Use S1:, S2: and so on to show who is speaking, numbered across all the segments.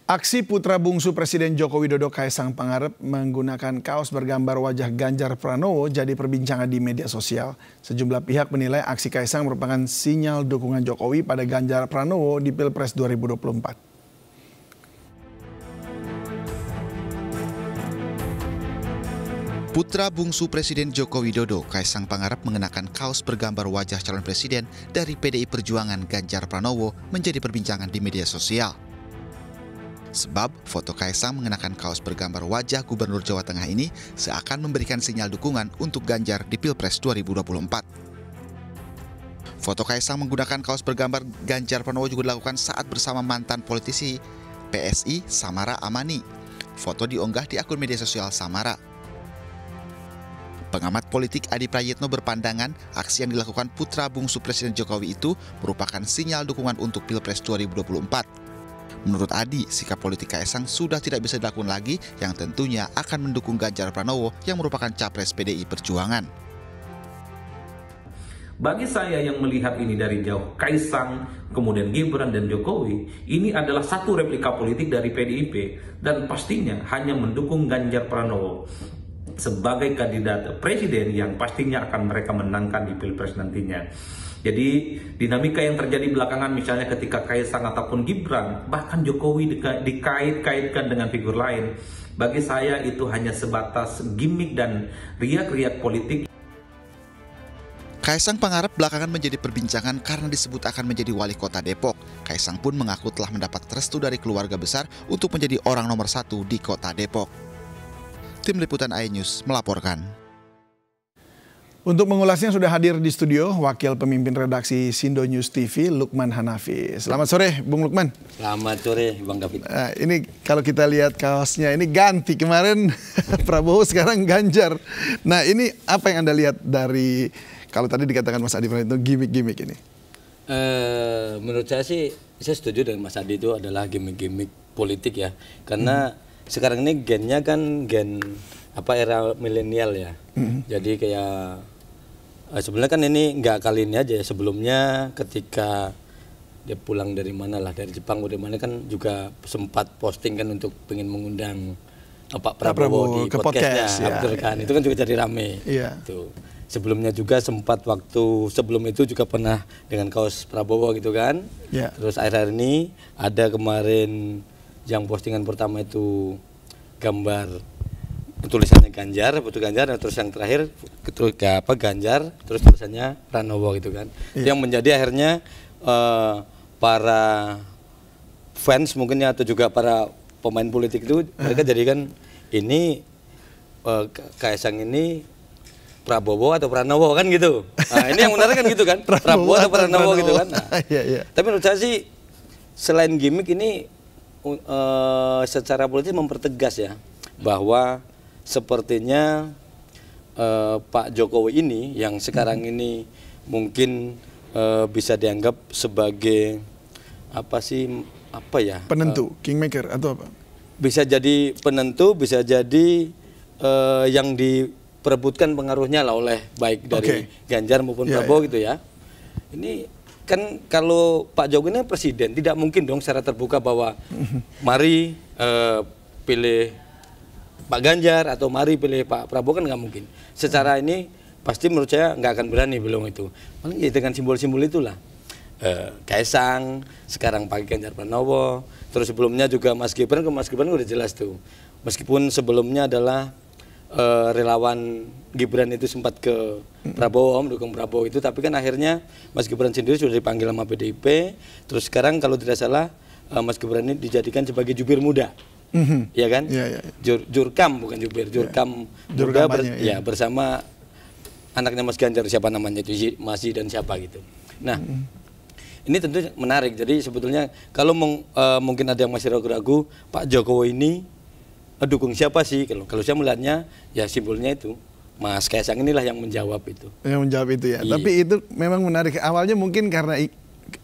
S1: Aksi putra bungsu Presiden Joko Widodo Kaisang Pangarep menggunakan kaos bergambar wajah Ganjar Pranowo jadi perbincangan di media sosial. Sejumlah pihak menilai aksi Kaisang merupakan sinyal dukungan Jokowi pada Ganjar Pranowo di Pilpres 2024.
S2: Putra bungsu Presiden Joko Widodo, Kaisang Pangarep mengenakan kaos bergambar wajah calon presiden dari PDI Perjuangan Ganjar Pranowo menjadi perbincangan di media sosial. Sebab foto Kaisang mengenakan kaos bergambar wajah Gubernur Jawa Tengah ini seakan memberikan sinyal dukungan untuk Ganjar di Pilpres 2024. Foto Kaisang menggunakan kaos bergambar Ganjar Pranowo juga dilakukan saat bersama mantan politisi PSI Samara Amani. Foto diunggah di akun media sosial Samara. Pengamat politik Adi Prayitno berpandangan aksi yang dilakukan putra bungsu Presiden Jokowi itu merupakan sinyal dukungan untuk Pilpres 2024. Menurut Adi, sikap politik Kaisang sudah tidak bisa dilakukan lagi yang tentunya akan mendukung Ganjar Pranowo yang merupakan capres PDI Perjuangan.
S3: Bagi saya yang melihat ini dari jauh, Kaisang, kemudian Gibran dan Jokowi, ini adalah satu replika politik dari PDIP dan pastinya hanya mendukung Ganjar Pranowo sebagai kandidat presiden yang pastinya akan mereka menangkan di Pilpres nantinya. Jadi dinamika yang terjadi belakangan misalnya ketika Kaisang ataupun Gibran, bahkan Jokowi dikait-kaitkan dengan figur lain, bagi saya itu hanya sebatas gimmick dan riak-riak politik.
S2: Kaisang Pangarep belakangan menjadi perbincangan karena disebut akan menjadi wali kota Depok. Kaisang pun mengaku telah mendapat restu dari keluarga besar untuk menjadi orang nomor 1 di kota Depok. Tim Liputan iNews melaporkan.
S1: Untuk mengulasnya sudah hadir di studio Wakil Pemimpin Redaksi Sindo News TV, Lukman Hanafi. Selamat sore, Bung Lukman.
S4: Selamat sore, Bang David.
S1: Ini kalau kita lihat kaosnya, ini ganti. Kemarin Prabowo, sekarang Ganjar. Nah, ini apa yang Anda lihat dari, kalau tadi dikatakan Mas Adi itu gimmick-gimmick ini?
S4: Menurut saya sih, saya setuju dengan Mas Adi itu adalah gimmick-gimmick politik ya. Karena sekarang ini gennya kan gen era milenial ya. Jadi kayak sebenarnya kan ini nggak kali ini aja ya, sebelumnya ketika dia pulang dari mana lah, dari Jepang dari mana kan juga sempat posting kan untuk pengen mengundang Pak Prabowo di podcastnya, ya, kan. Itu kan juga jadi rame.
S1: Iya.
S4: Tuh. Sebelumnya juga sempat waktu sebelum itu juga pernah dengan kaos Prabowo gitu kan. Yeah. Terus akhir-akhir ini ada kemarin yang postingan pertama itu gambar tulisannya Ganjar, betul Ganjar, terus yang terakhir Ganjar, terus tulisannya Pranowo gitu kan. Yeah. Yang menjadi akhirnya para fans mungkin ya, atau juga para pemain politik itu mereka jadikan ini Kaisang ini Prabowo atau Pranowo kan gitu. Nah, ini yang menarik kan gitu kan. Prabowo atau Pranowo gitu kan. Nah, tapi menurut saya sih selain gimmick ini secara politik mempertegas ya bahwa sepertinya Pak Jokowi ini yang sekarang ini mungkin bisa dianggap sebagai
S1: penentu, kingmaker atau apa?
S4: Bisa jadi penentu, bisa jadi yang diperebutkan pengaruhnya lah oleh baik dari Ganjar maupun Prabowo gitu ya. Ini kan kalau Pak Jokowi ini presiden, tidak mungkin dong secara terbuka bahwa mari pilih Pak Ganjar atau mari pilih Pak Prabowo, kan nggak mungkin. Secara ini pasti menurut saya nggak akan berani belum itu. Paling ya dengan simbol-simbol itulah. Kaisang, sekarang pakai Ganjar Pranowo, terus sebelumnya juga Mas Gibran udah jelas tuh. Meskipun sebelumnya adalah relawan Gibran itu sempat ke Prabowo, mendukung Prabowo itu, tapi kan akhirnya Mas Gibran sendiri sudah dipanggil sama PDIP. Terus sekarang kalau tidak salah Mas Gibran ini dijadikan sebagai jubir muda. Ya kan? Jurkam bukan jubir, Jurkam muda bersama anaknya Mas Ganjar, siapa namanya itu, Masih dan siapa gitu. Nah, ini tentu menarik. Jadi sebetulnya kalau mungkin ada yang masih ragu-ragu, Pak Jokowi ini dukung siapa sih? Kalau saya melihatnya ya simbolnya itu Mas Kaisang inilah yang menjawab itu.
S1: Yang menjawab itu ya. Tapi itu memang menarik. Awalnya mungkin karena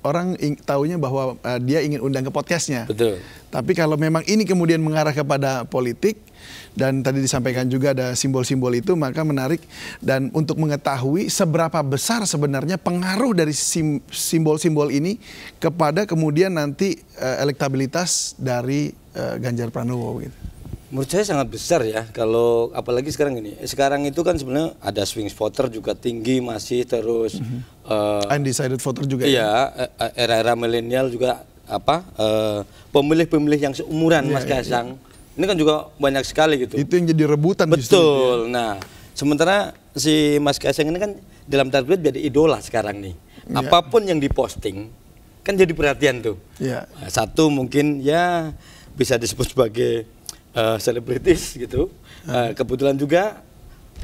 S1: orang taunya bahwa dia ingin undang ke podcastnya.
S4: Betul.
S1: Tapi kalau memang ini kemudian mengarah kepada politik, dan tadi disampaikan juga ada simbol-simbol itu, maka menarik. Dan untuk mengetahui seberapa besar sebenarnya pengaruh dari simbol-simbol ini kepada kemudian nanti elektabilitas dari Ganjar Pranowo gitu?
S4: Menurut saya sangat besar ya, kalau apalagi sekarang ini. Sekarang itu kan sebenarnya ada swing voter juga tinggi masih terus.
S1: Undecided voter juga.
S4: Iya, era-era milenial juga pemilih-pemilih yang seumuran Mas Kaisang. Ini kan juga banyak sekali gitu.
S1: Itu yang jadi rebutan.
S4: Betul. Nah, sementara si Mas Kaisang ini kan dalam tanda kutip jadi idola sekarang nih. Apapun yang diposting kan jadi perhatian tuh. Nah, satu mungkin ya bisa disebut sebagai selebritis gitu. Kebetulan juga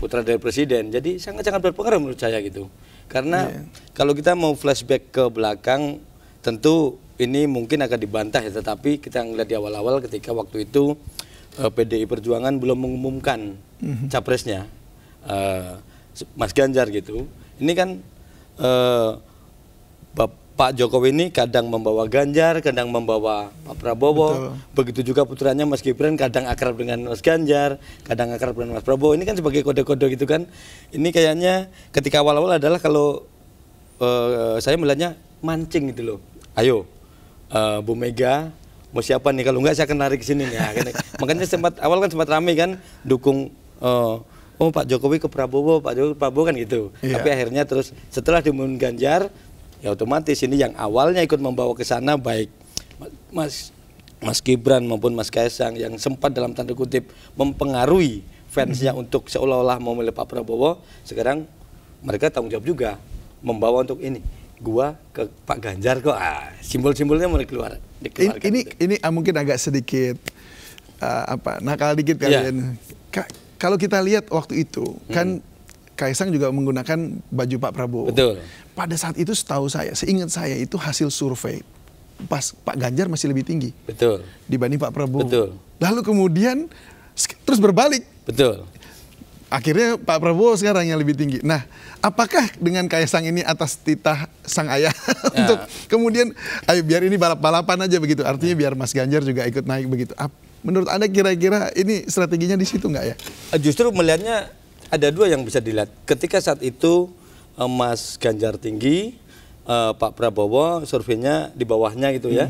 S4: putra dari presiden. Jadi sangat-sangat berpengaruh menurut saya gitu. Karena kalau kita mau flashback ke belakang, tentu ini mungkin akan dibantah ya, tetapi kita ngeliat di awal-awal ketika waktu itu PDI Perjuangan belum mengumumkan capresnya Mas Ganjar gitu. Ini kan Pak Jokowi ini kadang membawa Ganjar, kadang membawa Pak Prabowo. Betul. Begitu juga putranya Mas Gibran kadang akrab dengan Mas Ganjar, kadang akrab dengan Mas Prabowo. Ini kan sebagai kode-kode gitu kan. Ini kayaknya ketika awal-awal adalah kalau saya melihatnya mancing gitu loh. Ayo Bu Mega mau siapa nih, kalau enggak saya akan lari ke sini nih. Makanya awal kan sempat ramai kan dukung Pak Jokowi ke Prabowo, Pak Jokowi ke Prabowo kan gitu. Tapi akhirnya terus setelah diumumkan Ganjar, ya otomatis ini yang awalnya ikut membawa ke sana baik Mas Gibran maupun Mas Kaisang yang sempat dalam tanda kutip mempengaruhi fansnya untuk seolah-olah mau memilih Pak Prabowo, sekarang mereka tanggung jawab juga membawa untuk ini. Gua ke Pak Ganjar kok, simbol-simbolnya mulai keluar.
S1: Ini mungkin agak sedikit nakal dikit kalian. Kalau kita lihat waktu itu kan Kaisang juga menggunakan baju Pak Prabowo.
S4: Betul.
S1: Pada saat itu seingat saya itu hasil survei pas Pak Ganjar masih lebih tinggi.
S4: Betul.
S1: Dibanding Pak Prabowo.
S4: Betul.
S1: Lalu kemudian terus berbalik.
S4: Betul.
S1: Akhirnya Pak Prabowo sekarang yang lebih tinggi. Nah, apakah dengan Kaisang ini atas titah sang ayah untuk kemudian ayo biar ini balap-balapan aja begitu. Artinya biar Mas Ganjar juga ikut naik begitu. Menurut Anda kira-kira ini strateginya di situ nggak ya? Justru
S4: melihatnya ada dua yang bisa dilihat. Ketika saat itu Mas Ganjar tinggi, Pak Prabowo surveinya di bawahnya gitu ya.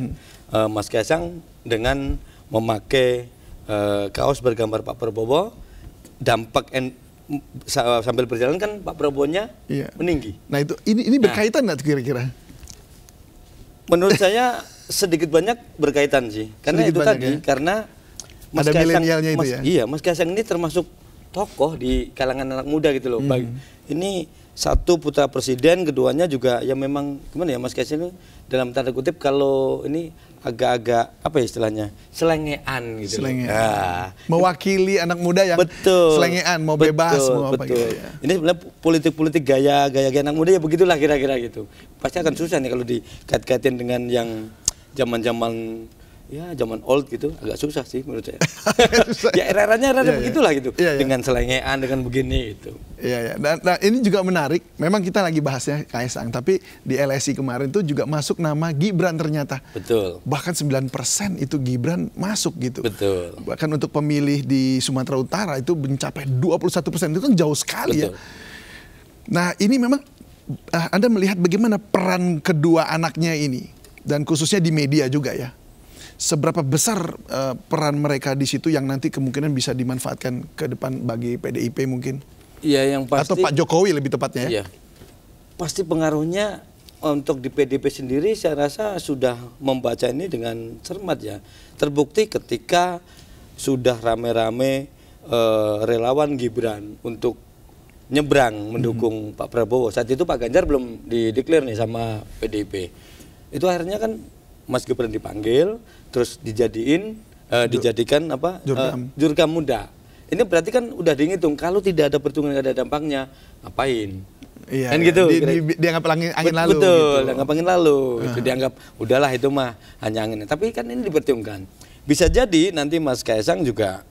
S4: Mas Kaisang dengan memakai kaos bergambar Pak Prabowo, dampak sambil berjalan kan Pak Prabowo-nya meninggi.
S1: Nah itu ini berkaitan nggak kira-kira?
S4: Menurut saya sedikit banyak berkaitan sih. Karena sedikit itu tadi ya? Karena Mas
S1: ada milenialnya itu ya.
S4: Iya, Mas Kaisang ini termasuk tokoh di kalangan anak muda gitu loh. Ini satu putra presiden, keduanya juga ya memang gimana ya Mas Kaisang itu dalam tanda kutip kalau ini agak-agak apa ya istilahnya selengean gitu.
S1: Nah, mewakili anak muda yang selengean, mau bebas, mau apa gitu ya.
S4: Ini sebenarnya politik gaya anak muda ya begitulah kira-kira gitu. Pasti akan susah nih kalau dikait-kaitin dengan yang zaman old gitu, agak susah sih menurut saya. Ya era-eranya begitulah gitu. Dengan selengean, dengan begini gitu.
S1: Iya. Nah, ini juga menarik. Memang kita lagi bahasnya Kaisang, tapi di LSI kemarin tuh juga masuk nama Gibran ternyata.
S4: Betul.
S1: Bahkan 9% itu Gibran masuk gitu.
S4: Betul.
S1: Bahkan untuk pemilih di Sumatera Utara itu mencapai 21%, itu kan jauh sekali. Betul. Ya. Nah, ini memang Anda melihat bagaimana peran kedua anaknya ini dan khususnya di media juga ya. Seberapa besar peran mereka di situ yang nanti kemungkinan bisa dimanfaatkan ke depan bagi PDIP mungkin?
S4: Iya, yang pasti.
S1: Atau Pak Jokowi lebih tepatnya ya?
S4: Iya. Pasti pengaruhnya untuk di PDIP sendiri saya rasa sudah membaca ini dengan cermat ya. Terbukti ketika sudah rame-rame relawan Gibran untuk nyebrang mendukung Pak Prabowo. Saat itu Pak Ganjar belum dideklar nih sama PDIP. Itu akhirnya kan Mas Gibran dipanggil, terus dijadikan jurkam muda. Ini berarti kan udah dihitung kalau tidak ada pertunjukan, ada dampaknya, ngapain?
S1: Iya,
S4: kan gitu.
S1: Dianggap angin lalu.
S4: Betul,
S1: gitu.
S4: Dianggap angin lalu. Itu dianggap udahlah itu mah hanya angin. Tapi kan ini dipertimbangkan. Bisa jadi nanti Mas Kaisang juga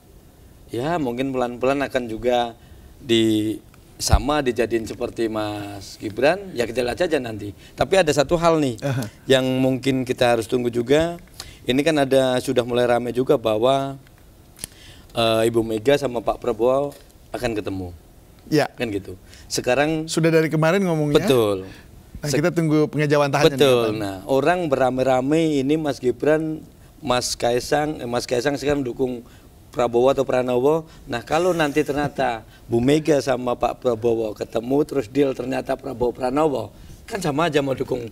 S4: ya mungkin pelan-pelan akan juga dijadiin seperti Mas Gibran, ya kita lihat aja nanti. Tapi ada satu hal nih yang mungkin kita harus tunggu juga. Ini kan sudah mulai ramai juga bahwa Ibu Mega sama Pak Prabowo akan ketemu. Ya. Kan gitu. Sekarang
S1: sudah dari kemarin ngomongnya.
S4: Betul.
S1: Nah, kita tunggu pengejawantahannya.
S4: Betul. Nah, orang beramai-ramai ini Mas Gibran Mas Kaisang sekarang mendukung Prabowo atau Pranowo. Nah kalau nanti ternyata Bu Mega sama Pak Prabowo ketemu terus deal ternyata Prabowo Pranowo, kan sama aja mau dukung.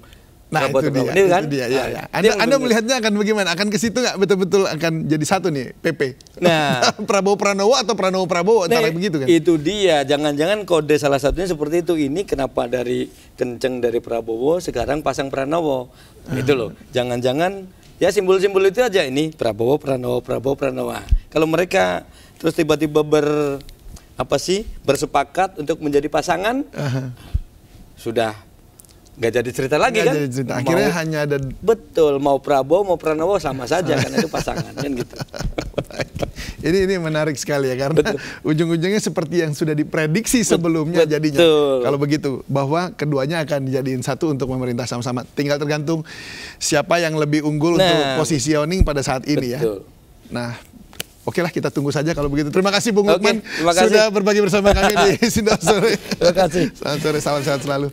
S1: Nah
S4: Prabowo
S1: itu dia,
S4: kan?
S1: itu dia, ya. Anda melihatnya akan bagaimana? Akan ke situ nggak betul-betul akan jadi satu nih PP?
S4: Nah,
S1: Prabowo Pranowo atau Pranowo Prabowo antara begitu kan?
S4: Itu dia, jangan-jangan kode salah satunya seperti itu. Ini kenapa dari kenceng dari Prabowo sekarang pasang Pranowo? Itu loh. Jangan-jangan ya simbol-simbol itu aja ini Prabowo Pranowo. Kalau mereka terus tiba-tiba bersepakat untuk menjadi pasangan, sudah nggak jadi cerita lagi kan?
S1: Jadi cerita. Akhirnya hanya ada
S4: mau Prabowo mau Pranowo sama saja kan itu pasangan kan gitu.
S1: Ini menarik sekali ya karena ujung-ujungnya seperti yang sudah diprediksi sebelumnya jadinya. Kalau begitu bahwa keduanya akan dijadiin satu untuk memerintah sama-sama. Tinggal tergantung siapa yang lebih unggul untuk positioning pada saat ini ya. Nah, oke lah kita tunggu saja kalau begitu. Terima kasih Bung Lukman sudah berbagi bersama kami di Sindang Sore.
S4: Terima kasih.
S1: Selamat sore, salam sehat selalu.